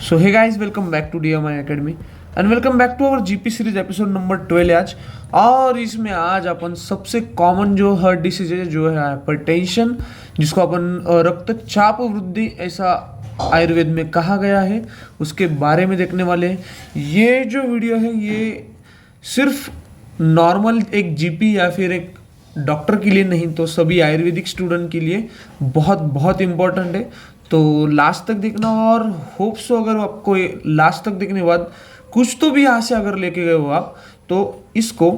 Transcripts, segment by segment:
So hey guys, welcome back to DMI academy and welcome back to our GP series episode number 12 आज। और इसमें आज अपन सबसे common जो हार्ट डिसीज है जो है हाइपरटेंशन, जिसको अपन रक्तचाप वृद्धि ऐसा आयुर्वेद में कहा गया है, उसके बारे में देखने वाले हैं। ये जो वीडियो है ये सिर्फ नॉर्मल एक जीपी या फिर एक डॉक्टर के लिए नहीं, तो सभी आयुर्वेदिक स्टूडेंट के लिए बहुत बहुत इम्पोर्टेंट है। तो लास्ट तक देखना, और होप सो अगर आपको लास्ट तक देखने के बाद कुछ तो भी यहाँ से अगर लेके गए हो आप, तो इसको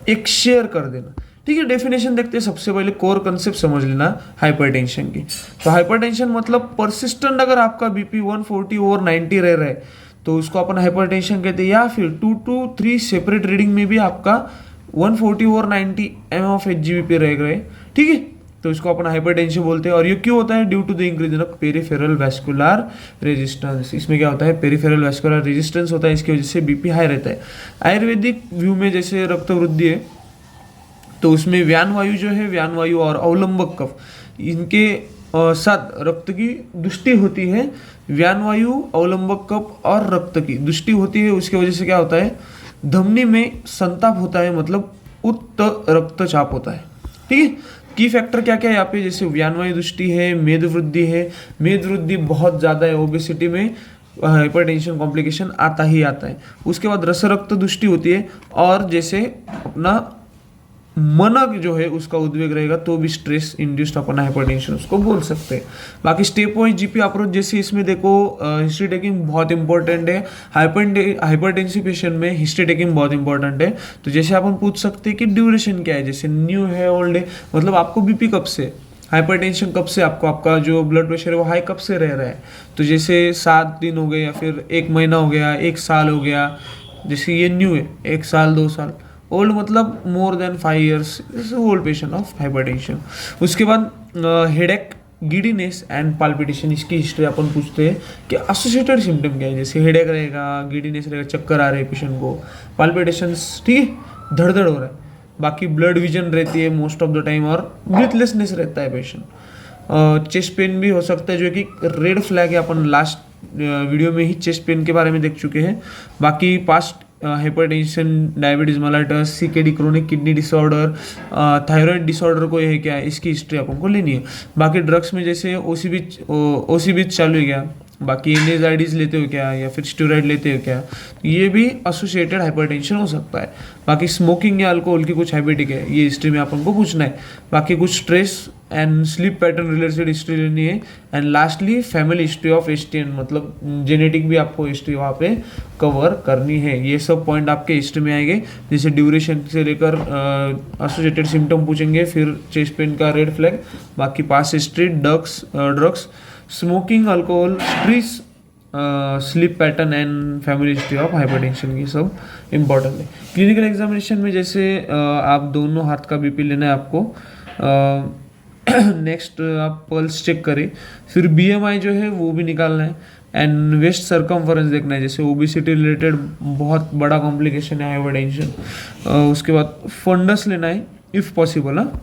एक शेयर कर देना। ठीक है, डेफिनेशन देखते हैं। सबसे पहले कोर कंसेप्ट समझ लेना हाइपरटेंशन की। तो हाइपरटेंशन मतलब परसिस्टेंट, अगर आपका बीपी 140 ओवर 90 रह रहा है तो उसको अपन हाइपरटेंशन कहते हैं। या फिर 2 to 3 सेपरेट रीडिंग में भी आपका 140 ओवर 90 mm/Hg रह गए, ठीक है, तो इसको अपन हाइपरटेंशन बोलते हैं। और ये क्यों होता है? Due to the increase in peripheral vascular resistance. इसमें क्या होता है? पेरिफेरल वैस्कुलर रेजिस्टेंस होता है, इसकी वजह से बीपी हाई रहता है। आयुर्वेदिक व्यू में जैसे रक्त वृद्धि है तो उसमें व्यान वायु जो है, व्यान वायु और अवलंबक कफ, इनके साथ रक्त की दृष्टि होती है। व्यान वायु, अवलंबक कफ और रक्त की दृष्टि होती है, उसकी वजह से क्या होता है? धमनी में संताप होता है, मतलब उच्च रक्तचाप होता है। ठीक है, की फैक्टर क्या क्या है यहाँ पे? जैसे व्यानवायु दृष्टि है, मेद वृद्धि है। मेद वृद्धि बहुत ज़्यादा है, ओबेसिटी में हाइपरटेंशन कॉम्प्लिकेशन आता ही आता है। उसके बाद रस रक्त दृष्टि होती है, और जैसे अपना मन जो है उसका उद्वेग रहेगा तो भी स्ट्रेस इंड्यूस्ड अपन हाइपरटेंशन उसको बोल सकते हैं। बाकी स्टेप वाइज जीपी अप्रोच, जैसे इसमें देखो हिस्ट्री टेकिंग बहुत इंपॉर्टेंट है। हाइपरटेंसिव पेशेंट में हिस्ट्री टेकिंग बहुत इंपॉर्टेंट है। तो जैसे अपन पूछ सकते हैं कि ड्यूरेशन क्या है, जैसे न्यू है, ओल्ड है, मतलब आपको बीपी कब से, हाइपरटेंशन कब से, आपका जो ब्लड प्रेशर है वो हाई कब से रह रहा है। तो जैसे 7 दिन हो गए, या फिर 1 महीना हो गया, 1 साल हो गया। जैसे ये न्यू है 1 साल 2 साल, ओल्ड मतलब more than 5 years, old patient of hypertension. उसके बाद हेडेक, गिडीनेस एंड पाल्पिटेशन, इसकी हिस्ट्री अपन पूछते हैं कि एसोसिएटेड सिम्टम क्या है। जैसे हेडेक रहेगा, गिडीनेस रहेगा, चक्कर आ रहे हैं पेशेंट को, पाल्पिटेशंस, ठीक है, धड़धड़ हो रहा है। बाकी ब्लड विजन रहती है मोस्ट ऑफ द टाइम, और ब्रीथलेसनेस रहता है पेशेंट। चेस्ट पेन भी हो सकता है, जो कि रेड फ्लैग है। अपन लास्ट वीडियो में ही चेस्ट पेन के बारे में देख चुके हैं। बाकी past hypertension, diabetes mellitus, CKD, chronic kidney disorder, thyroid disorder को है क्या, इसकी हिस्ट्री अपन को लेनी है। बाकी ड्रग्स में जैसे ओसीबीज चालू है क्या, बाकी एनएजाइडीज लेते हो क्या, या फिर स्टेरॉइड लेते हो क्या, ये भी एसोसिएटेड हाइपरटेंशन हो सकता है। बाकी स्मोकिंग या अल्कोहल की कुछ हैबिटिक है, ये हिस्ट्री में अपन को पूछना है। बाकी कुछ stress and sleep pattern related history लेनी है। And lastly family history of STN, मतलब जेनेटिक भी आपको हिस्ट्री वहाँ पे कवर करनी है। ये सब पॉइंट आपके हिस्ट्री में आएंगे, जैसे ड्यूरेशन से लेकर एसोसिएटेड सिम्टम पूछेंगे, फिर चेस्ट पेन का रेड फ्लैग, बाकी past history, drugs, smoking, alcohol, stress, sleep pattern and family history of hypertension, ये सब इंपॉर्टेंट है। क्लिनिकल एग्जामिनेशन में जैसे आप दोनों हाथ का बीपी लेना है आपको, नेक्स्ट आप पल्स चेक करें, फिर बीएमआई जो है वो भी निकालना है, एंड वेस्ट सर्कमफरेंस देखना है। जैसे ओबेसिटी रिलेटेड बहुत बड़ा कॉम्प्लिकेशन है हाइपरटेंशन। उसके बाद फंडस लेना है इफ़ पॉसिबल। हाँ,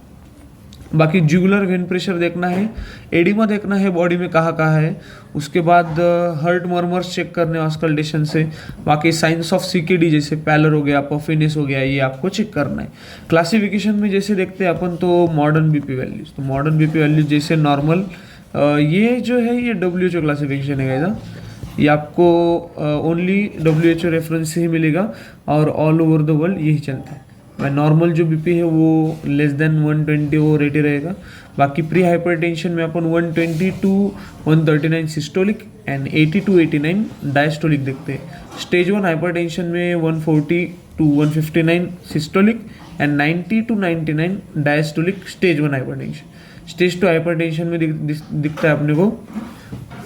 बाकी जुगुलर वेन प्रेशर देखना है, एडिमा देखना है बॉडी में कहाँ कहाँ है। उसके बाद हार्ट मर्मर्स चेक करने ऑस्कल्टेशन से। बाकी साइंस ऑफ सीकेडी, जैसे पैलर हो गया, पफिनेस हो गया, ये आपको चेक करना है। क्लासिफिकेशन में जैसे देखते हैं अपन तो मॉडर्न बीपी वैल्यूज, तो मॉडर्न बीपी वैल्यूज जैसे नॉर्मल, ये जो है ये WHO क्लासिफिकेशन है गाइस। ये आपको ओनली WHO रेफरेंस से ही मिलेगा, और ऑल ओवर द वर्ल्ड यही चलता है। नॉर्मल जो बीपी है वो लेस देन 120 वो रेट रहेगा। बाकी प्री हाइपरटेंशन में अपन 120 to 139 systolic and 80 to 89 diastolic देखते हैं। स्टेज 1 हाइपरटेंशन में 140 to 159 systolic and 90 to 99 diastolic stage 1 hypertension. Stage 2 hypertension में दिखता है अपने को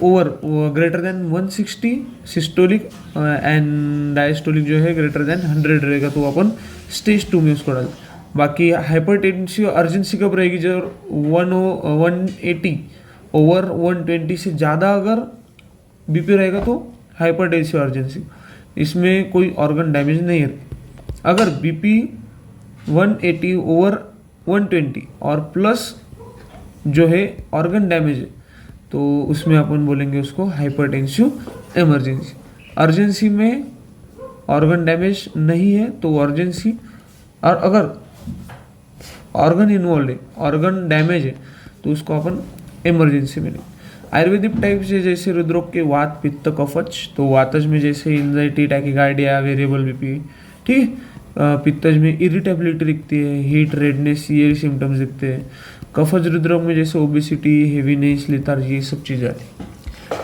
over greater than 160 systolic and diastolic जो है ग्रेटर देन 100 रहेगा, तो अपन स्टेज 2 में उसको डाल। बाकी हाइपरटेंसिव अर्जेंसी कब रहेगी? जब 180 ओवर 120 से ज़्यादा अगर बीपी रहेगा तो हाइपरटेंसिव अर्जेंसी। इसमें कोई ऑर्गन डैमेज नहीं है। अगर बीपी 180 ओवर 120 और प्लस जो है ऑर्गन डैमेज है, तो उसमें अपन बोलेंगे उसको हाइपरटेंसिव इमरजेंसी। अर्जेंसी में ऑर्गन डैमेज नहीं है तो अर्जेंसी, और अगर ऑर्गन इन्वॉल्व है, ऑर्गन डैमेज है, तो उसको अपन इमरजेंसी में नहीं। आयुर्वेदिक टाइप से जैसे हृदरोग के वात पित्त कफज, तो वातज में जैसे एंजाइटी टैकीकार्डिया वेरिएबल बीपी, ठीक है। पित्तज में इरिटेबिलिटी दिखती है, हीट रेडनेस, ये सिम्टम्स दिखते हैं। कफज हृदरोग में जैसे ओबेसिटी, हेवीनेस, लेथार्जी, ये सब चीज़ें आती हैं।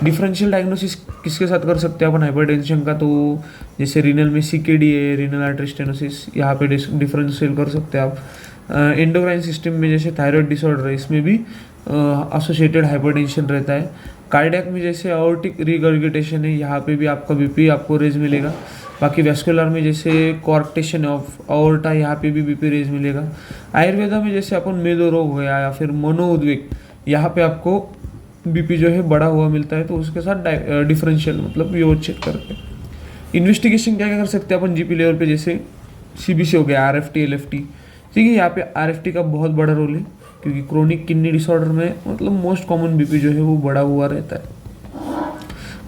डिफरेंशियल डायग्नोसिस किसके साथ कर सकते हैं अपन हाइपरटेंशन का, तो जैसे रीनल में सीकेडी है, रीनल आर्टरी स्टेनोसिस, यहाँ पे डिफरेंशियल कर सकते हैं आप। एंडोक्राइन सिस्टम में जैसे थायराइड डिसऑर्डर है, इसमें भी एसोसिएटेड हाइपरटेंशन रहता है। कार्डियक में जैसे आयोर्टिक रिगर्गिटेशन है, यहाँ पे भी आपका बीपी आपको रेज मिलेगा। बाकी वेस्कुलर में जैसे कॉर्क्टेशन ऑफ आयोर्टा, यहाँ पे भी बीपी रेज मिलेगा। आयुर्वेदा में जैसे अपन मेदो रोग हो गया या फिर मनोउद्वेग, यहाँ पे आपको बीपी जो है बड़ा हुआ मिलता है, तो उसके साथ डिफरेंशियल मतलब ये चेक करते हैं। इन्वेस्टिगेशन क्या क्या कर सकते हैं अपन जीपी लेवल पे, जैसे सीबीसी हो गया, आरएफटी, एलएफटी, ठीक है। यहाँ पे आरएफटी का बहुत बड़ा रोल है, क्योंकि क्रोनिक किडनी डिसऑर्डर में मतलब मोस्ट कॉमन बीपी जो है वो बड़ा हुआ रहता है।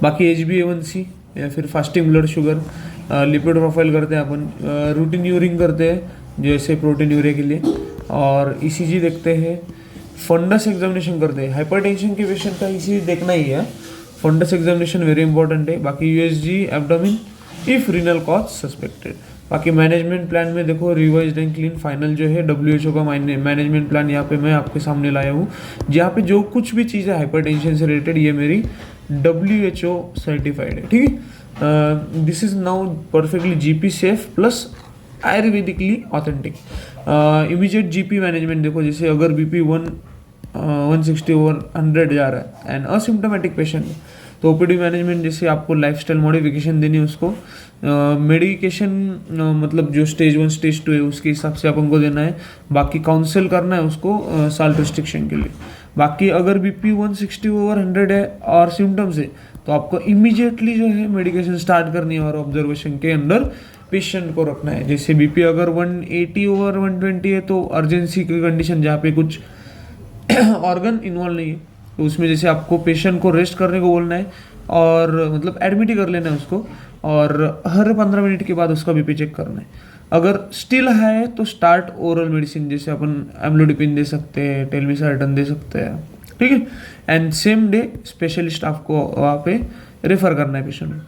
बाकी HbA1c या फिर fasting blood sugar, lipid profile करते हैं अपन, रूटीन यूरिंग करते हैं जैसे प्रोटीन यूरिया के लिए, और ECG देखते हैं, फंडस एग्जामिनेशन करते हैं। हाइपरटेंशन के पेशेंट का ECG देखना ही है, फंडस एग्जामिनेशन वेरी इंपॉर्टेंट है। बाकी USG abdomen if renal cause suspected. बाकी मैनेजमेंट प्लान में देखो रिवाइज्ड एंड क्लीन फाइनल जो है WHO का मैनेजमेंट प्लान यहाँ पे मैं आपके सामने लाया हूँ, जहाँ पे जो कुछ भी चीज़ है हाइपरटेंशन से रिलेटेड ये मेरी WHO सर्टिफाइड है, ठीक है। This is now perfectly GP safe plus आयुर्वेदिकली authentic. Immediate GP management देखो, जैसे अगर BP 160/100 जा रहा है एंड असिम्टोमेटिक पेशेंट, तो OPD मैनेजमेंट जैसे आपको लाइफस्टाइल मॉडिफिकेशन देनी है उसको, मेडिकेशन मतलब जो स्टेज 1 स्टेज 2 है उसके हिसाब से अपन को देना है। बाकी काउंसिल करना है उसको साल्ट रिस्ट्रिक्शन के लिए। बाकी अगर BP 160/100 है और सिम्टम्स है, तो आपको इमीडिएटली जो है मेडिकेशन स्टार्ट करनी है और ऑब्जर्वेशन के अंदर पेशेंट को रखना है। जैसे BP अगर 180/120 है, तो अर्जेंसी की कंडीशन जहाँ पे कुछ ऑर्गन इन्वॉल्व नहीं है, तो उसमें जैसे आपको पेशेंट को रेस्ट करने को बोलना है और मतलब एडमिट ही कर लेना है उसको, और हर 15 मिनट के बाद उसका BP चेक करना है। अगर स्टिल है तो स्टार्ट ओरल मेडिसिन, जैसे अपन एम्लोडिपिन दे सकते हैं, टेलमिसार्टन दे सकते हैं, ठीक है। एंड सेम डे स्पेशलिस्ट आपको वहाँ पे रेफर करना है पेशेंट को।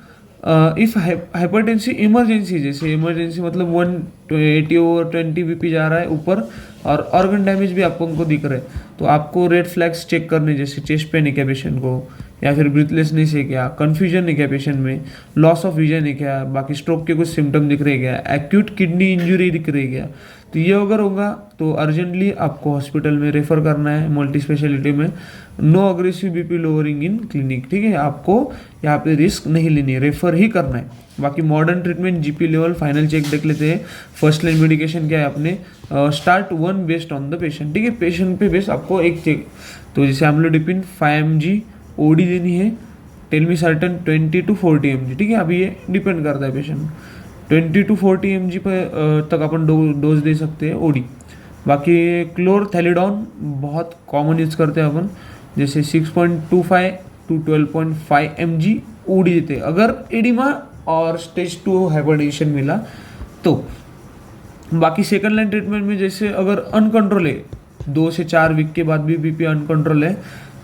इफ़ हाइपरटेंसी इमरजेंसी, जैसे इमरजेंसी मतलब 180/20 BP जा रहा है ऊपर और ऑर्गन डैमेज भी आपको उनको दिख रहा है, तो आपको रेड फ्लैग्स चेक करने, जैसे चेस्ट पेन है क्या पेशेंट को, या फिर ब्रीथलेसनेस है क्या, कन्फ्यूजन है क्या पेशेंट में, लॉस ऑफ विजन है क्या, बाकी स्ट्रोक के कुछ सिम्टम दिख रहे क्या, एक्यूट किडनी इंजरी दिख रही क्या, तो ये अगर होगा तो अर्जेंटली आपको हॉस्पिटल में रेफर करना है मल्टी स्पेशलिटी में। No aggressive BP lowering in clinic, ठीक है। आपको यहाँ पे रिस्क नहीं लेनी है, रेफर ही करना है। बाकी modern treatment GP level final check देख लेते हैं। फर्स्ट लाइन मेडिकेशन क्या है अपने, start 1 based on the patient, ठीक है। पेशेंट पे बेस्ड आपको एक चेक, तो जैसे एम्लोडिपिन 5 mg OD देनी है, टेलमिसार्टन 20 to 40 mg, ठीक है। अभी ये डिपेंड करता है पेशेंट, 20 to 40 mg पर तक अपन डोज दे सकते हैं OD। बाकी क्लोरथैलिडॉन बहुत कॉमन यूज़ करते हैं अपन, जैसे 6.25 to 12.5 mg OD देते हैं अगर एडिमा और स्टेज 2 हाइपरटेंशन मिला तो। बाकी सेकंड लाइन ट्रीटमेंट में जैसे अगर अनकंट्रोल है, 2 से 4 वीक के बाद भी BP अनकंट्रोल है,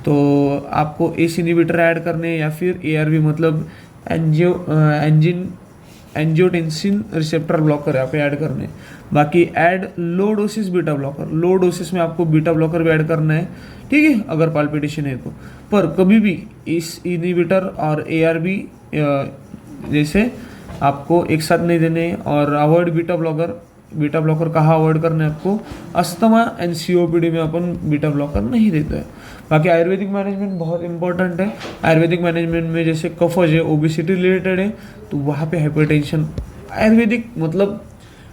तो आपको ACE इनहिबिटर ऐड करने या फिर ARB मतलब एंजियोटेंसिन रिसेप्टर ब्लॉकर यहाँ पे ऐड करने। बाकी ऐड लो डोसिस बीटा ब्लॉकर, लो डोसिस में आपको बीटा ब्लॉकर भी ऐड करना है, ठीक है, अगर पाल्पिटेशन है तो। पर कभी भी इस इनहिबिटर और ARB जैसे आपको एक साथ नहीं देने, और avoid beta blocker. Beta blocker कहाँ अवॉइड करना है आपको, अस्थमा एंड COPD में अपन बीटा ब्लॉकर नहीं देते हैं। बाकी आयुर्वेदिक मैनेजमेंट बहुत इंपॉर्टेंट है। आयुर्वेदिक मैनेजमेंट में जैसे कफज है, ओबेसिटी रिलेटेड है, तो वहाँ पे हाइपरटेंशन आयुर्वेदिक मतलब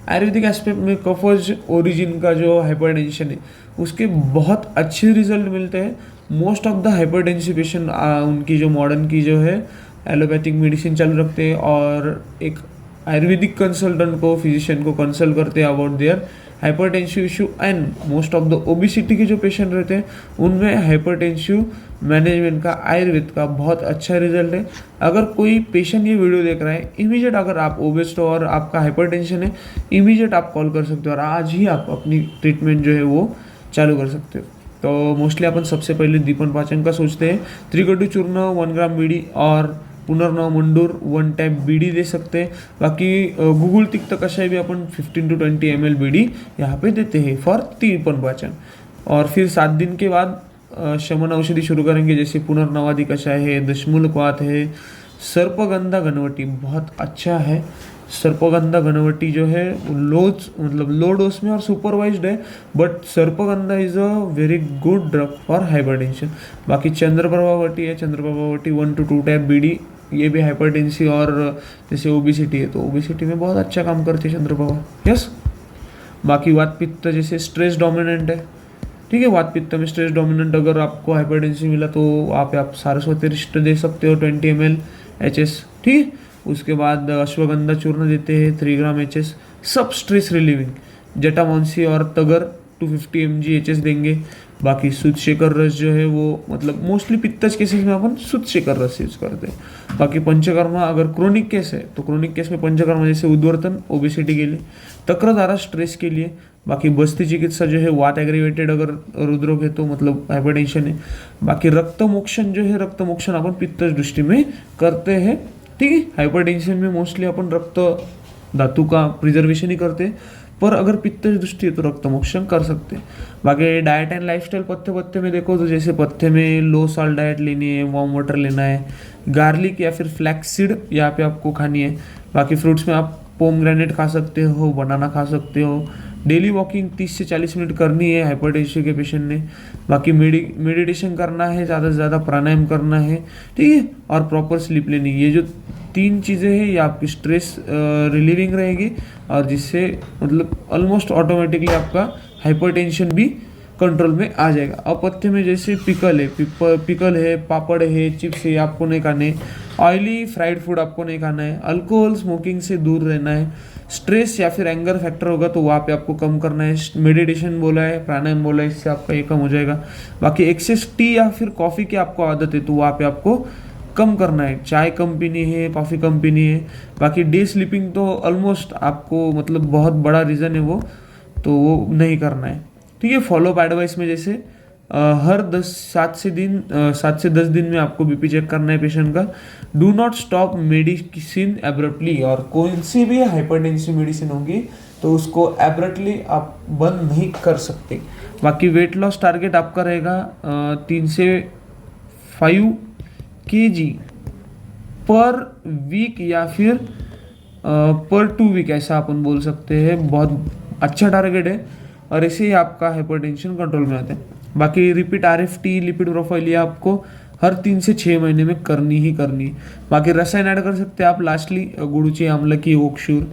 आयुर्वेदिक एस्पेक्ट में कफज ओरिजिन का जो हाइपरटेंशन है उसके बहुत अच्छे रिजल्ट मिलते हैं। Most of the hypertensive patient उनकी जो मॉडर्न की जो है एलोपैथिक मेडिसिन चालू रखते हैं और एक आयुर्वेदिक कंसल्टेंट को, फिजिशियन को कंसल्ट करते हैं about their hypertensive issue. And most of the obesity के जो पेशेंट रहते हैं उनमें हाइपरटेंसिव मैनेजमेंट का आयुर्वेद का बहुत अच्छा रिजल्ट है। अगर कोई पेशेंट ये वीडियो देख रहा है, इमीडिएट अगर आप ओबेस्ट हो और आपका हाइपरटेंशन है, इमीडिएट आप कॉल कर सकते हो और आज ही आप अपनी ट्रीटमेंट जो है वो चालू कर सकते हो। तो मोस्टली अपन सबसे पहले दीपन पाचन का सोचते हैं। त्रिकटु चूर्ण 1 ग्राम बीडी और पुनर्नव मंडूर 1 टाइप बीडी दे सकते हैं। बाकी गूगल तिक्त कषाय भी अपन 15 to 20 ml बीडी यहाँ पे देते हैं फॉर दीपन पाचन। और फिर 7 दिन के बाद शमन औषधि शुरू करेंगे, जैसे पुनर्नवादि कषाय है, दशमूलक्वाथ है, सर्पगंधा घनवटी बहुत अच्छा है। सर्पगंधा घनवटी जो है लो डोज में और सुपरवाइज्ड है, but sarpagandha is a very good drug for hypertension. बाकी चंद्रप्रभावटी है, चंद्रप्रभावटी 1 to 2 टाइप बीडी, ये भी हाइपरटेंसिव और जैसे ओबिसिटी है तो ओबिसिटी में बहुत अच्छा काम करती है चंद्रप्रभा। यस। बाकी वात पित्त जैसे स्ट्रेस डोमिनेंट है, ठीक है, वात पित्त में स्ट्रेस डोमिनेंट अगर आपको हाइपरटेंसिव मिला तो आप सारस्वती रिष्ट दे सकते हो 20 ml HS, ठीक है। उसके बाद अश्वगंधा चूर्ण देते हैं 3 ग्राम HS, सब स्ट्रेस रिलीविंग। जटामांसी और तगर 250 mg HS देंगे। बाकी शुद्ध शेकर रस जो है वो मतलब मोस्टली पित्तज केसेस में अपन शुद्ध शेकर रस यूज करते हैं। बाकी पंचकर्मा अगर क्रोनिक केस है तो क्रोनिक केस में पंचकर्मा जैसे उद्वर्तन ओबेसिटी के लिए, तक्रधारा स्ट्रेस के लिए। बाकी बस्ती चिकित्सा जो है वात एग्रीवेटेड अगर रुद्रोग है तो मतलब हाइपरटेंशन है। बाकी रक्तमोक्षण जो है, रक्तमोक्षण अपन पित्तज दृष्टि में करते हैं, ठीक है। हाइपरटेंशन में मोस्टली अपन रक्त धातु का प्रिजर्वेशन ही करते हैं, पर अगर पित्त दृष्टि है तो रक्तमोक्षण कर सकते हैं। बाकी डाइट एंड लाइफस्टाइल पत्ते में देखो तो जैसे पत्ते में लो सॉल्ट डाइट लेनी है, वार्म वाटर लेना है, गार्लिक या फिर फ्लैक्सीड यहाँ पे आपको खानी है। बाकी फ्रूट्स में आप पोमग्रेनेट खा सकते हो, बनाना खा सकते हो। डेली वॉकिंग 30 से 40 मिनट करनी है हाइपरटेंशन के पेशेंट ने। बाकी मेडिटेशन करना है, ज़्यादा से ज़्यादा प्राणायाम करना है, ठीक है, और प्रॉपर स्लीप लेनी है। ये जो 3 चीज़ें हैं ये आपकी स्ट्रेस रिलीविंग रहेगी और जिससे मतलब ऑलमोस्ट ऑटोमेटिकली आपका हाइपरटेंशन भी कंट्रोल में आ जाएगा। अब पत्ते में जैसे पिकल है, पापड़ है, चिप्स है, आपको नहीं खाने। ऑयली फ्राइड फूड आपको नहीं खाना है। अल्कोहल स्मोकिंग से दूर रहना है। स्ट्रेस या फिर एंगर फैक्टर होगा तो वहाँ पे आपको कम करना है। मेडिटेशन बोला है, प्राणायाम बोला है, इससे आपका ये कम हो जाएगा। बाकी एक्सेस टी या फिर कॉफ़ी की आपको आदत है तो वहाँ पे आपको कम करना है। चाय कम पीनी है, कॉफ़ी कम पीनी है। बाकी डे स्लीपिंग तो ऑलमोस्ट आपको मतलब बहुत बड़ा रीज़न है वो, तो वो नहीं करना है, ठीक है। फॉलो अप एडवाइस में जैसे हर 7 से 10 दिन में आपको बीपी चेक करना है पेशेंट का। Do not stop medicine abruptly, और कोई सी भी हाइपरटेंसिव मेडिसिन होगी तो उसको एब्रप्टली आप बंद नहीं कर सकते। बाकी वेट लॉस टारगेट आपका रहेगा 3 से 5 kg पर वीक या फिर पर 2 वीक, ऐसा अपन बोल सकते हैं। बहुत अच्छा टारगेट है और ऐसे ही आपका हाइपरटेंशन कंट्रोल में आता है। बाकी रिपीट RFT लिपिड प्रोफाइल ये आपको हर 3 से 6 महीने में करनी ही करनी है। बाकी रसायन ऐड कर सकते हैं आप लास्टली गुड़ची, आमलकी, ओकशूर।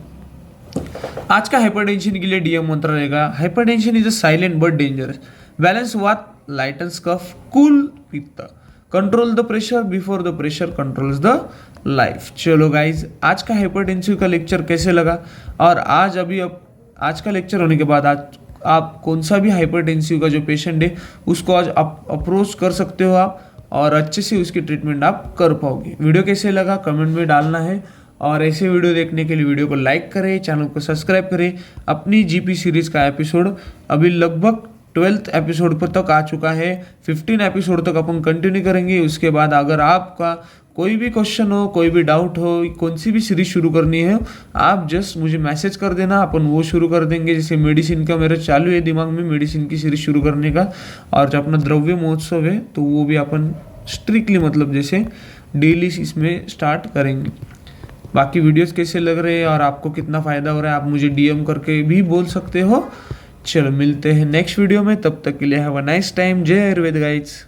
आज का हाइपरटेंशन के लिए डीएम मंत्र रहेगा, hypertension is a silent but dangerous. Balance वात, लाइटन्स कफ, कूल पित्त, control the pressure before the pressure controls the life. चलो गाइज, आज का हाइपरटेंसिव का लेक्चर कैसे लगा, और आज का लेक्चर होने के बाद आज आप कौन सा भी हाइपरटेंसिव का जो पेशेंट है उसको आज आप अप्रोच कर सकते हो आप, और अच्छे से उसकी ट्रीटमेंट आप कर पाओगे। वीडियो कैसे लगा कमेंट में डालना है, और ऐसे वीडियो देखने के लिए वीडियो को लाइक करें, चैनल को सब्सक्राइब करें। अपनी जीपी सीरीज़ का एपिसोड अभी लगभग 12th एपिसोड पर तक आ चुका है। 15 एपिसोड तक अपन कंटिन्यू करेंगे। उसके बाद अगर आपका कोई भी क्वेश्चन हो, कोई भी डाउट हो, कौन सी भी सीरीज शुरू करनी है, आप जस्ट मुझे मैसेज कर देना, अपन वो शुरू कर देंगे। जैसे मेडिसिन का मेरा चालू है दिमाग में मेडिसिन की सीरीज शुरू करने का, और जो अपना द्रव्य महोत्सव है तो वो भी अपन स्ट्रिक्टली मतलब जैसे डेली इसमें स्टार्ट करेंगे। बाकी वीडियोस कैसे लग रहे हैं और आपको कितना फ़ायदा हो रहा है आप मुझे DM करके भी बोल सकते हो। चलो मिलते हैं नेक्स्ट वीडियो में, तब तक के लिए हैव अ नाइस टाइम। जय आयुर्वेद गाइड्स।